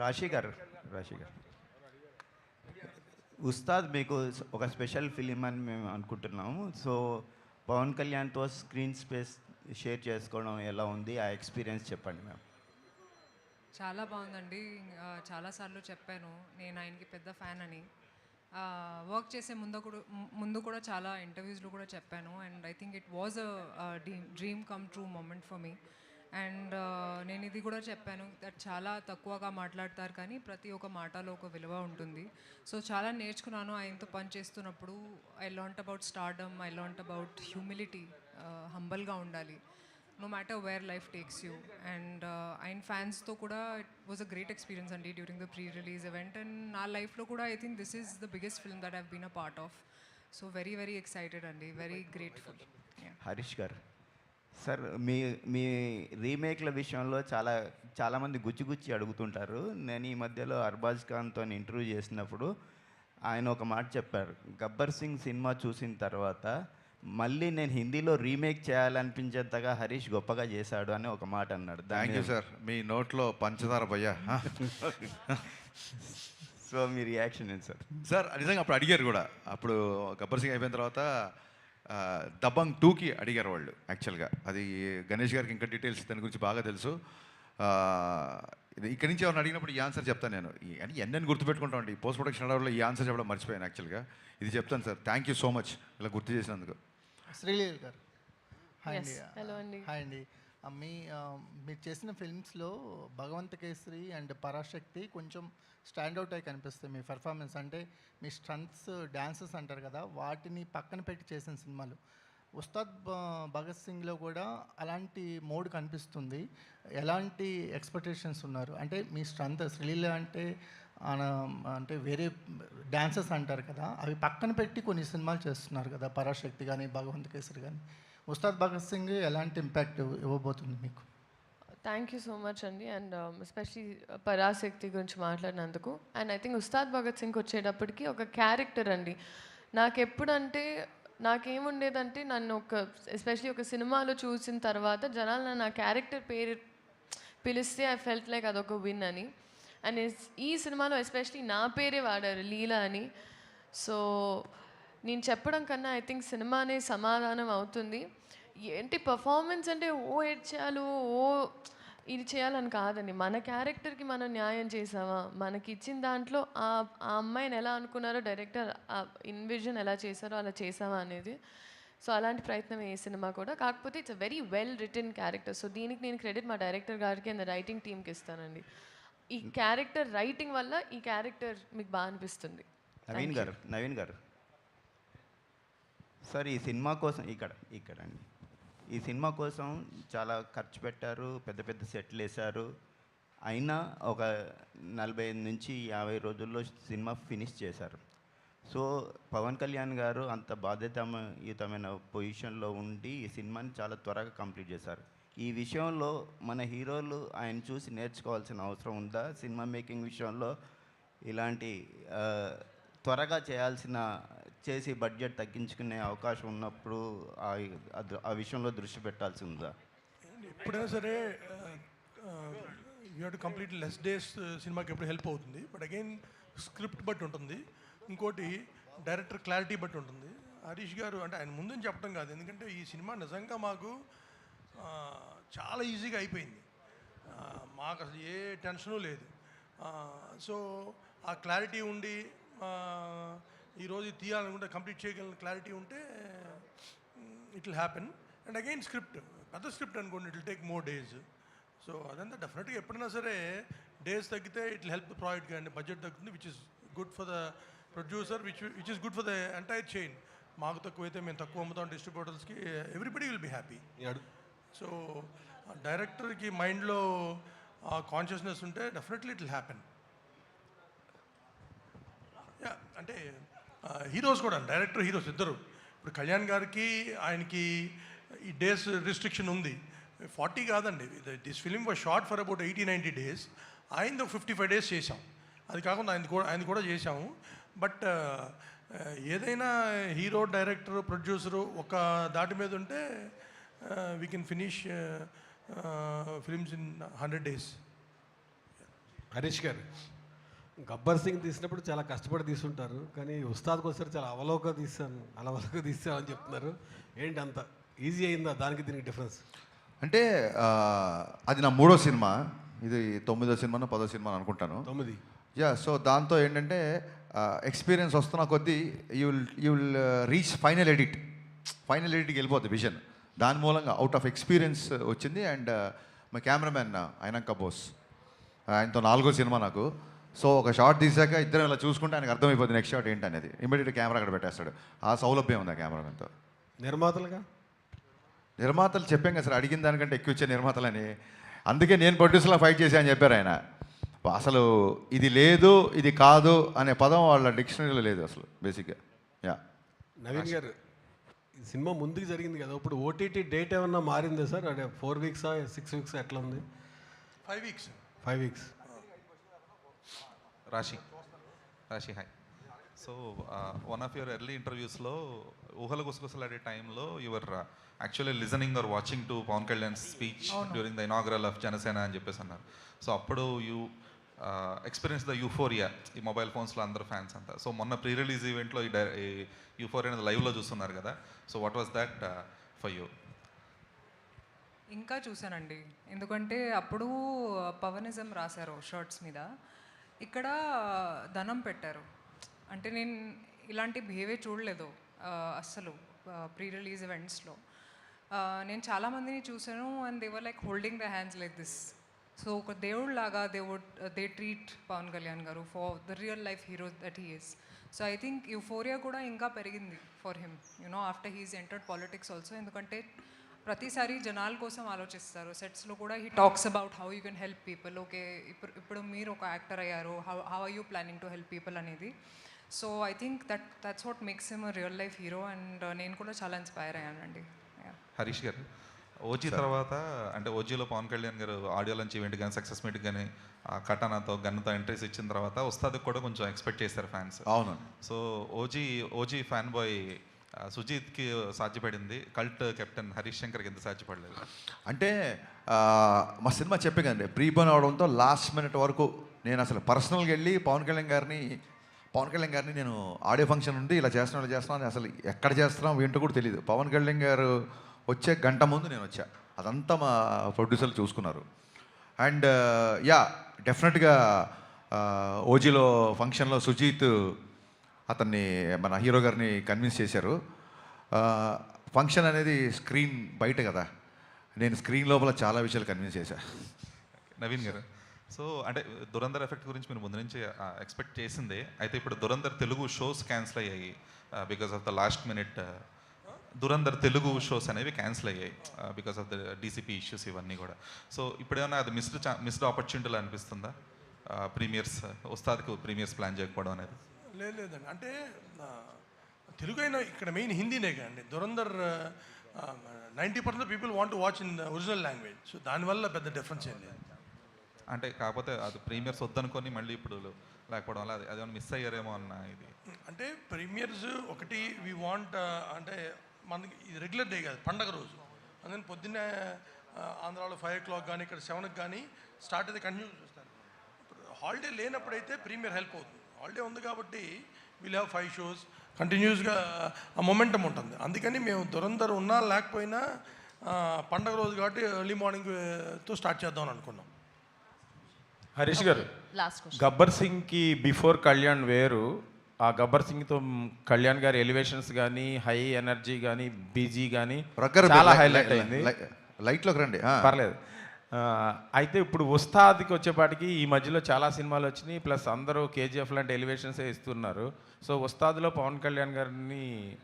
రాశి గారు రాశి గారు ఉస్తాద్ మీకు ఒక స్పెషల్ ఫిలిం అని మేము అనుకుంటున్నాము. సో పవన్ కళ్యాణ్తో స్క్రీన్ స్పేస్ షేర్ చేసుకోవడం ఎలా ఉంది, ఆ ఎక్స్పీరియన్స్ చెప్పండి మ్యామ్. చాలా బాగుందండి. చాలాసార్లు చెప్పాను నేను ఆయనకి పెద్ద ఫ్యాన్ అని. వర్క్ చేసే ముందు కూడా చాలా ఇంటర్వ్యూస్లో కూడా చెప్పాను. And I think it was a dream come true moment for me. And నేను ఇది కూడా చెప్పాను దట్ చాలా తక్కువగా మాట్లాడతారు కానీ ప్రతి ఒక్క మాటలో ఒక విలువ ఉంటుంది. సో చాలా నేర్చుకున్నాను ఆయనతో పని చేస్తున్నప్పుడు. I learnt about stardom, I learnt about humility, హంబల్గా ఉండాలి no matter where life takes you. And ఆయన ఫ్యాన్స్తో కూడా it was a great experience అండి during the pre release event. And నా లైఫ్లో కూడా I think this is the biggest film that have been a part of. So very very excited అండి, very grateful. Harish గారు sir, మీ మీ రీమేక్ల విషయంలో చాలామంది గుచ్చి అడుగుతుంటారు. నేను ఈ మధ్యలో అర్బాజ్ ఖాన్తో ఇంటర్వ్యూ చేసినప్పుడు ఆయన ఒక మాట చెప్పారు. గబ్బర్ సింగ్ సినిమా చూసిన తర్వాత మళ్ళీ నేను హిందీలో రీమేక్ చేయాలనిపించేంతగా హరీష్ గొప్పగా చేశాడు అని ఒక మాట అన్నాడు. థ్యాంక్ యూ సార్, మీ నోట్లో పంచదార భయ్యా. సో మీ రియాక్షన్ ఏంటి సార్? సార్ నిజంగా అప్పుడు అడిగారు కూడా. అప్పుడు గబ్బర్ సింగ్ అయిపోయిన తర్వాత దబంగ్ 2కి అడిగారు వాళ్ళు. యాక్చువల్గా అది గణేష్ గారికి ఇంకా డీటెయిల్స్ దాని గురించి బాగా తెలుసు. ఇది ఇక్కడి నుంచి ఎవరిని అడిగినప్పుడు ఈ ఆన్సర్ చెప్తాను నేను. అని ఎన్నెన్ని గుర్తుపెట్టుకుంటామండి. ఈ పోస్ట్ ప్రొడక్షన్ అడవుల్లో ఈ ఆన్సర్ చెప్పడం మర్చిపోయాను. యాక్చువల్గా ఇది చెప్తాను sir. Thank you so much ఇలా గుర్తు చేసినందుకు. శ్రీలీల గారు హాయ్ అండి. హలో అండి. హాయ్ అండి. మీరు చేసిన ఫిల్మ్స్లో భగవంత కేసరి అండ్ పరాశక్తి కొంచెం స్టాండ్అవుట్ అయి కనిపిస్తాయి మీ పర్ఫార్మెన్స్. అంటే మీ స్టంట్స్, డ్యాన్సెస్ అంటారు కదా, వాటిని పక్కన పెట్టి చేసిన సినిమాలు. ఉస్తాద్ భగత్ సింగ్లో కూడా అలాంటి మోడ్ కనిపిస్తుంది. ఎలాంటి ఎక్స్పెక్టేషన్స్ ఉన్నారు? అంటే మీ స్ట్రెంత్ శ్రీలీల అంటే వేరే డ్యాన్సెస్ అంటారు కదా, అవి పక్కన పెట్టి కొన్ని సినిమాలు చేస్తున్నారు కదా, పరాశక్తి కానీ భగవంత్ కేసరి కానీ. ఉస్తాద్ భగత్ సింగ్ ఎలాంటి ఇంపాక్ట్ ఇవ్వబోతుంది మీకు? థ్యాంక్ యూ సో మచ్ అండి. అండ్ ఎస్పెషలీ పరాశక్తి గురించి మాట్లాడినందుకు. And I think Ustaad Bhagat Singh వచ్చేటప్పటికి ఒక క్యారెక్టర్ అండి. నాకేముండేదంటే నన్ను ఎస్పెషలీ ఒక సినిమాలో చూసిన తర్వాత జనాలు నన్ను ఆ క్యారెక్టర్ పేరు పిలిస్తే ఐ ఫెల్ట్ లైక్ అదొక విన్ అని. అండ్ ఈ సినిమాలో ఎస్పెషలీ నా పేరే వాడారు, లీలా అని. సో నేను చెప్పడం కన్నా ఐ థింక్ సినిమానే సమాధానం అవుతుంది. ఏంటి పర్ఫార్మెన్స్ అంటే ఏడ్చాలు, ఇది చేయాలని కాదండి. మన క్యారెక్టర్కి మనం న్యాయం చేసామా, మనకి ఇచ్చిన దాంట్లో ఆ అమ్మాయిని ఎలా అనుకున్నారో డైరెక్టర్, ఆ ఇన్విజన్ ఎలా చేశారో అలా చేసామా అనేది. సో అలాంటి ప్రయత్నం ఏ సినిమా కూడా. కాకపోతే it's a very well written character. So దీనికి నేను క్రెడిట్ మా డైరెక్టర్ గారికి అండ్ రైటింగ్ టీమ్కి ఇస్తానండి. ఈ క్యారెక్టర్ రైటింగ్ వల్ల ఈ క్యారెక్టర్ మీకు బాగా అనిపిస్తుంది. నవీన్ గారు సార్, ఈ సినిమా కోసం ఇక్కడ అండి, ఈ సినిమా కోసం చాలా ఖర్చు పెట్టారు, పెద్ద పెద్ద సెట్లు వేశారు. అయినా ఒక 45 నుంచి 50 రోజుల్లో సినిమా ఫినిష్ చేశారు. సో పవన్ కళ్యాణ్ గారు అంత బాధ్యతాయుతమైన పొజిషన్లో ఉండి ఈ సినిమాని చాలా త్వరగా కంప్లీట్ చేశారు. ఈ విషయంలో మన హీరోలు ఆయన చూసి నేర్చుకోవాల్సిన అవసరం ఉందా? సినిమా మేకింగ్ విషయంలో ఇలాంటి త్వరగా చేసి బడ్జెట్ తగ్గించుకునే అవకాశం ఉన్నప్పుడు ఆ విషయంలో దృష్టి పెట్టాల్సి ఉందా? ఎప్పుడైనా సరే you have to complete less days సినిమాకి ఎప్పుడు హెల్ప్ అవుతుంది. బట్ అగైన్ స్క్రిప్ట్ బట్టి ఉంటుంది, ఇంకోటి డైరెక్టర్ క్లారిటీ బట్టి ఉంటుంది. హరీష్ గారు అంటే ఆయన ముందని చెప్పడం కాదు, ఎందుకంటే ఈ సినిమా నిజంగా మాకు చాలా ఈజీగా అయిపోయింది. మాకు అసలు ఏ టెన్షను లేదు. సో ఆ క్లారిటీ ఉండి ఈరోజు తీయాలనుకుంటే కంప్లీట్ చేయగలిగిన క్లారిటీ ఉంటే it will happen. And again script పెద్ద స్క్రిప్ట్ అనుకోండి, it will take more days. So అదంతా డెఫినెట్గా ఎప్పుడైనా సరే డేస్ తగ్గితే it will help the project, కానీ బడ్జెట్ తగ్గుతుంది, which is good for the producer, which is good for the entire chain. మాకు తక్కువైతే మేము తక్కువ అమ్ముతాం డిస్ట్రిబ్యూటర్స్కి, everybody will be happy. So డైరెక్టర్కి మైండ్లో కాన్షియస్నెస్ ఉంటే డెఫినెట్లీ ఇట్ విల్ హ్యాపెన్. అంటే హీరోస్ కూడా, డైరెక్టర్ హీరోస్ ఇద్దరు. ఇప్పుడు కళ్యాణ్ గారికి ఆయనకి ఈ డేస్ రిస్ట్రిక్షన్ ఉంది, 40 కాదండి. This film was short for about 80-90 days. ఆయనది ఒక 55 days చేసాం. అది కాకుండా ఆయన కూడా చేసాము. బట్ ఏదైనా హీరో, డైరెక్టర్, ప్రొడ్యూసరు ఒక దాటి మీద ఉంటే we can finish films in 100 days. Harish గారు, గబ్బర్ సింగ్ తీసినప్పుడు చాలా కష్టపడి తీసుంటారు, కానీ ఉస్తాద్కి వచ్చారు చాలా అలవోకగా తీసాను అని చెప్తున్నారు. ఏంటి అంత ఈజీ అయిందా దానికి దీనికి డిఫరెన్స్? అంటే అది నా 3వ సినిమా, ఇది 9వ సినిమానో 10వ సినిమా అనుకుంటాను. 9. యా, సో దాంతో ఏంటంటే ఎక్స్పీరియన్స్ వస్తున్న కొద్దీ యూ విల్ రీచ్ ఫైనల్ ఎడిట్కి వెళ్ళిపోద్ది విజన్. దాని మూలంగా అవుట్ ఆఫ్ ఎక్స్పీరియన్స్ వచ్చింది. అండ్ మా కెమెరామెన్ అయినాక బోస్, ఆయనతో 4వ సినిమా నాకు. సో ఒక షార్ట్ తీసాక ఇద్దరం ఇలా చూసుకుంటే ఆయనకు అర్థమైపోతుంది నెక్స్ట్ షాట్ ఏంటనేది. ఇమీడియట్ కెమెరా అక్కడ పెట్టేస్తాడు. ఆ సౌలభ్యం ఉంది ఆ కెమెరామెన్తో. నిర్మాతలు చెప్పాం కదా సార్, అడిగిన దానికంటే ఎక్కువ ఇచ్చే నిర్మాతలని. అందుకే నేను ప్రొడ్యూసర్లో ఫైట్ చేశా అని చెప్పారు ఆయన. అసలు ఇది లేదు ఇది కాదు అనే పదం వాళ్ళ డిక్షనరీలో లేదు అసలు బేసిక్గా. యా, నవీన్ గారు, ఈ సినిమా ముందుకు జరిగింది కదా, ఇప్పుడు ఓటీటీ డేట్ ఏమన్నా మారిందా సార్? అంటే 4 వీక్సా 6 వీక్స్ ఎట్లా ఉంది? 5 weeks. 5 weeks. Rashi hi. So one of your early ఇంటర్వ్యూస్లో ఊహల గుసగుసలాడే టైంలో your actually listening or watching to Pawan Kalyan speech during the inaugural of Janasena అని చెప్పేసి అన్నారు. సో అప్పుడు యూ ఎక్స్పీరియన్స్ ద యూఫోరియా, ఈ మొబైల్ ఫోన్స్లో అందరు ఫ్యాన్స్ అంతా. సో మొన్న ప్రీ రిలీజ్ ఈవెంట్లో ఈ యూఫోరియా అనేది లైవ్లో చూస్తున్నారు కదా. So what was that for you? ఇంకా చూశానండి, ఎందుకంటే అప్పుడు పవనిజం రాశారు షర్ట్స్ మీద, ఇక్కడ ధనం పెట్టారు. అంటే నేను ఇలాంటి బిహేవియర్ చూడలేదు అస్సలు ప్రీ రిలీజ్ ఈవెంట్స్లో. నేను చాలామందిని చూశాను and they were like holding the hands like this. So ఒక దేవుళ్ళలాగా they treat Pawan Kalyan garu for the real life hero that he is. So I think euphoria కూడా ఇంకా పెరిగింది for him, you know after he's entered politics also. ఎందుకంటే ప్రతిసారి జనాల కోసం ఆలోచిస్తారు. సెట్స్లో కూడా he talks about how you can help people. Okay, ఇప్పుడు మీరు ఒక యాక్టర్ అయ్యారు, how are you planning to help people అనేది. So I think that's what makes him a real life hero. And నేను కూడా చాలా ఇన్స్పైర్ అయ్యానండి. హరీష్ గారు, ఓజీ తర్వాత అంటే ఓజీలో పవన్ కళ్యాణ్ గారు ఆడియో లంచ్ ఈవెంట్ కానీ సక్సెస్ మీట్ కానీ కటానాతో గన్నుతో ఎంట్రీస్ ఇచ్చిన తర్వాత ఉస్తాద్కి కూడా కొంచెం ఎక్స్పెక్ట్ చేశారు ఫ్యాన్స్. అవును. సో ఓజీ ఫ్యాన్ బాయ్ సుజీత్కి సాధ్యపడింది, కల్ట్ కెప్టెన్ హరీష్ శంకర్కి ఎంత సాధ్యపడలేదు? అంటే మా సినిమా చెప్పే కదండి, ప్రీపోన్ అవడంతో లాస్ట్ మినిట్ వరకు నేను అసలు పర్సనల్గా వెళ్ళి పవన్ కళ్యాణ్ గారిని నేను ఆడియో ఫంక్షన్ ఉండి ఇలా చేస్తున్నాను అని అసలు ఎక్కడ చేస్తున్నాం ఏంటో కూడా తెలియదు. పవన్ కళ్యాణ్ గారు వచ్చే గంట ముందు నేను వచ్చా. అదంతా మా ప్రొడ్యూసర్లు చూసుకున్నారు. అండ్ యా, డెఫినెట్గా ఓజీలో ఫంక్షన్లో సుజీత్ అతన్ని మన హీరో గారిని కన్విన్స్ చేశారు. ఫంక్షన్ అనేది స్క్రీన్ బయట కదా, నేను స్క్రీన్ లోపల చాలా విషయాలు కన్విన్స్ చేశా. నవీన్ గారు, సో అంటే దురంధర్ ఎఫెక్ట్ గురించి మీరు ముందు నుంచి ఎక్స్పెక్ట్ చేసిందే. అయితే ఇప్పుడు దురంధర్ తెలుగు షోస్ క్యాన్సిల్ అయ్యాయి because of the last minute. Dhurandhar Telugu shows అనేవి క్యాన్సిల్ అయ్యాయి because of the DCP issues ఇవన్నీ కూడా. సో ఇప్పుడేమన్నా అది మిస్డ్ ఆపర్చునిటీలు అనిపిస్తుందా ప్రీమియర్స్, ఉస్తాద్కి ప్రీమియర్స్ ప్లాన్ చేయకపోవడం అనేది? లేదండి, అంటే తెలుగు అయినా ఇక్కడ మెయిన్ హిందీనే కదండి. Dhurandhar 90% people want to watch in original language. So దానివల్ల పెద్ద డిఫరెన్స్ ఏం లేదు. అంటే కాకపోతే అది ప్రీమియర్స్ వద్దనుకొని మళ్ళీ ఇప్పుడు లేకపోవడం వల్ల అదేమన్నా మిస్ అయ్యారేమో అన్న ఇది. అంటే ప్రీమియర్స్ ఒకటి వి వాంట్, అంటే మనకి ఇది రెగ్యులర్ డే కాదు, పండగ రోజు. అందుకని పొద్దున్నే ఆంధ్రాలో 5 o'clock కానీ ఇక్కడ 7కి కానీ స్టార్ట్ అయితే కంటిన్యూ చూస్తారు. హాలిడే లేనప్పుడైతే ప్రీమియర్ హెల్ప్ అవుతుంది. హాలిడే ఉంది కాబట్టి వీల్ హ్యావ్ 5 shows కంటిన్యూస్గా ఆ మొమెంటం ఉంటుంది. అందుకని మేము దురంధర్ ఉన్నా లేకపోయినా పండగ రోజు కాబట్టి ఎర్లీ మార్నింగ్తో స్టార్ట్ చేద్దామని అనుకున్నాం. హరీష్ గారు, గబ్బర్ సింగ్కి బిఫోర్ కళ్యాణ్ వేరు, ఆ గబ్బర్ సింగ్తో కళ్యాణ్ గారి ఎలివేషన్స్ కానీ హై ఎనర్జీ కానీ బీజీ కానీ చాలా హైలైట్ అయింది. లైట్లోకి రండి, పర్లేదు. అయితే ఇప్పుడు ఉస్తాద్కి వచ్చేపాటికి ఈ మధ్యలో చాలా సినిమాలు వచ్చినాయి, ప్లస్ అందరూ కేజీఎఫ్ లాంటి ఎలివేషన్సే ఇస్తున్నారు. సో ఉస్తాద్లో పవన్ కళ్యాణ్ గారిని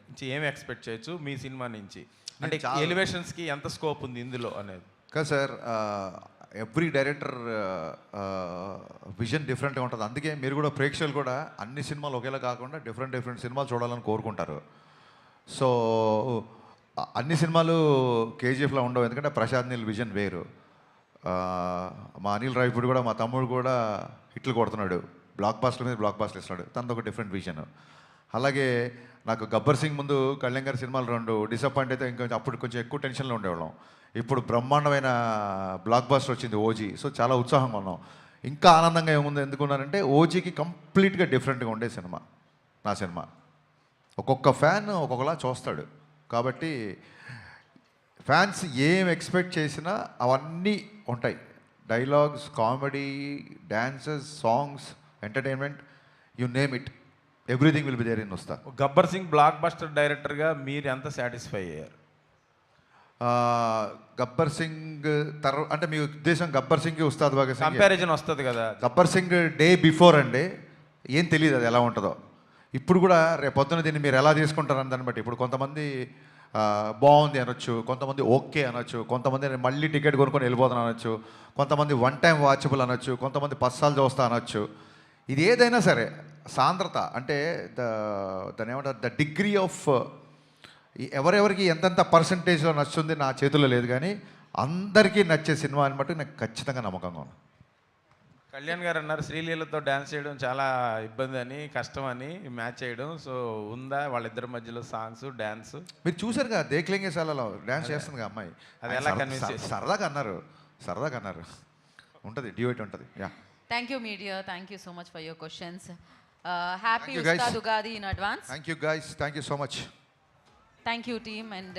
నుంచి ఏమి ఎక్స్పెక్ట్ చేయొచ్చు మీ సినిమా నుంచి? అంటే ఎలివేషన్స్కి ఎంత స్కోప్ ఉంది ఇందులో అనేది? కదా సార్, ఎవ్రీ డైరెక్టర్ విజన్ డిఫరెంట్గా ఉంటుంది. అందుకే మీరు కూడా ప్రేక్షకులు కూడా అన్ని సినిమాలు ఒకేలా కాకుండా డిఫరెంట్ సినిమాలు చూడాలని కోరుకుంటారు. సో అన్ని సినిమాలు కేజీఎఫ్లో ఉండవు, ఎందుకంటే ప్రశాంత్ నీల్ విజన్ వేరు. మా అనిల్ రావిపూడి కూడా, మా తమ్ముడు కూడా హిట్లు కొడుతున్నాడు, బ్లాక్ బాస్టర్ మీద బ్లాక్ బాస్టర్ ఇస్తున్నాడు, తనది ఒక డిఫరెంట్ విజన్. అలాగే నాకు గబ్బర్ సింగ్ ముందు కళ్యాణ్ గారి సినిమాలు 2 డిసప్పాయింట్ అయితే ఇంకా అప్పుడు కొంచెం ఎక్కువ టెన్షన్లో ఉండేవాళ్ళం. ఇప్పుడు బ్రహ్మాండమైన బ్లాక్ బాస్టర్ వచ్చింది ఓజీ. సో చాలా ఉత్సాహంగా ఉన్నాం. ఇంకా ఆనందంగా ఏముంది ఎందుకున్నానంటే ఓజీకి కంప్లీట్గా డిఫరెంట్గా ఉండే సినిమా నా సినిమా. ఒక్కొక్క ఫ్యాన్ ఒక్కొక్కలా చూస్తాడు కాబట్టి ఫ్యాన్స్ ఏం ఎక్స్పెక్ట్ చేసినా అవన్నీ ఉంటాయి. Dialogues, comedy, dances, songs, entertainment, you name it, everything will be there in Ustaad. Gabbar Singh blockbuster డైరెక్టర్గా మీరు ఎంత సాటిస్ఫై అయ్యారు? గబ్బర్ సింగ్ అంటే మీ ఉద్దేశం గబ్బర్ సింగ్ ఉస్తాద్ భగత్ సింగ్ కంపారిజన్ వస్తుంది కదా. గబ్బర్ సింగ్ డే బిఫోర్ అండి ఏం తెలియదు అది ఎలా ఉంటుందో. ఇప్పుడు కూడా రేపు పొద్దున దీన్ని మీరు ఎలా తీసుకుంటారని దాన్ని బట్టి ఇప్పుడు కొంతమంది బాగుంది అనొచ్చు, కొంతమంది ఓకే అనొచ్చు, కొంతమంది మళ్ళీ టికెట్ కొనుక్కొని వెళ్ళిపోతాను అనొచ్చు, కొంతమంది వన్ టైం వాచబుల్ అనొచ్చు, కొంతమంది పస్సాలు చూస్తా అనొచ్చు. ఇది ఏదైనా సరే సాంద్రత అంటే దాని ఏమంటారు ద డిగ్రీ ఆఫ్ ఎవరెవరికి ఎంతెంత పర్సంటేజ్లో నచ్చుతుంది నా చేతుల్లో లేదు, కానీ అందరికీ నచ్చే సినిమా అని బట్టి నాకు ఖచ్చితంగా నమ్మకంగా ఉంది. కళ్యాణ్ గారు అన్నారు శ్రీలీలతో డ్యాన్స్ చేయడం చాలా ఇబ్బంది అని, కష్టం అని మ్యాచ్ చేయడం. సో ఉందా వాళ్ళిద్దరి మధ్యలో సాంగ్స్ డ్యాన్స్? మీరు చూసారు కదా దేఖ్లేంగే సాలలో డ్యాన్స్ చేస్తుంది కదా అమ్మాయి. అది ఎలా కన్విన్స్ చేసి? సరదాగా అన్నారు ఉంటుంది, డ్యూయట్ ఉంటుంది. Yeah, Thank you, media. Thank you so much for your questions. Happy Thank you, guys. Ustad Ugadi in advance. Thank you guys, thank you so much. Thank you, team. And